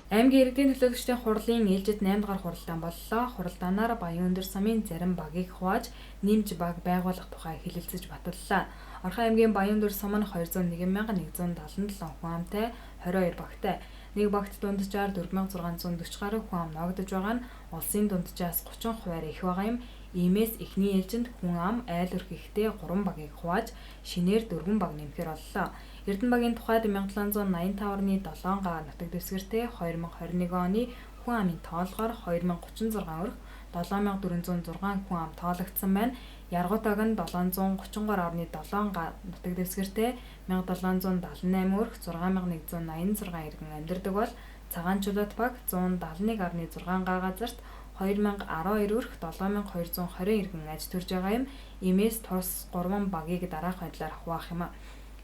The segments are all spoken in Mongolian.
Аймгийн иргэдийн төлөөлөгчдийн хурлын ээлжид 8 дугаар хуралдаан боллоо. Хуралдаанаар Баян Өндөр самын зарим багийг хувааж нэмж баг байгуулах тухай хэлэлцэж баталлаа. Орхон аймгийн Баян Өндөр сум нь 201,177 хүн амтай 22 багтай. Нэг багт дунджаар 4640 гаруй хүн ам ногдож байгаа нь улсын дунджаас 30 хувиар их байгаа юм. Иймээс эхний ээлжинд хүн ам айл өрх ихтэй 3 багийг хувааж шинээр 4 баг нэмэхээр боллоо. Эрдэнэбагийн тухайд 1785.7 га нутаг дэвсгэртэй 2021 оны хүн амын тоолгоор 2036 өрх 7406 хүн ам тоологдсон байна. Яргуутаг нь 733.7 га нутаг дэвсгэртэй 1778 өрх 6186 иргэн амьдардаг бол Цагаанчулуут баг 171.6 га газарт 2012 өрх 7220 иргэн аж төрж байгаа юм. Иймээс тус 3 багийг дараах байдлаар хуваах юм а.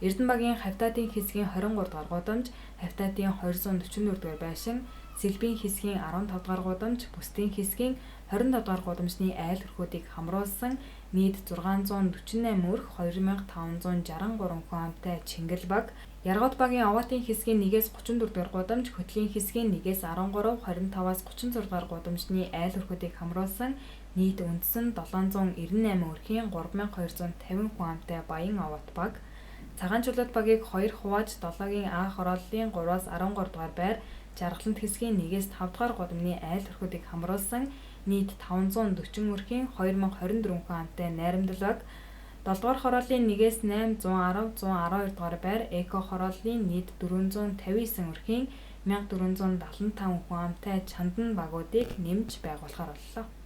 Эрдэнэбагийн Хавтаатын хэсгийн 23 дугаар гудамж, Хавтаатын 244 дугаар байшин, Сэлбийн хэсгийн 15 дугаар гудамж, Бүстийн хэсгийн 25 дугаар гудамжны айл өрхүүдийг хамруулсан нийт 648 өрх 2563 хүн амтай Чингэл баг, Яргууд багийн Аваатын хэсгийн 1-ээс 34 дугаар гудамж, Хөтлийн хэсгийн 1-ээс 13, 25-аас 36 дугаар гудамжны айл өрхүүдийг хамруулсан нийт үндсэн 798 өрхийн 3250 хүн амтай Баян Аваат баг, Цагаанчулуут багийг 2 хувааж 7-гийн анх орооллын 3-аас 13 дугаар байр, Жаргалант хэсгийн 1-ээс 5 дугаар гудамжны айл өрхүүдийг хамруулсан нийт 540 өрхийн 2024 хүн амтай Найрамдал баг, 7 дугаар хорооллын 1-ээс 8, 110, 112 дугаар байр, Эко хорооллын нийт 459 өрхийн 1475 хүн амтай Чандан багуудыг нэмж байгуулахаар боллоо.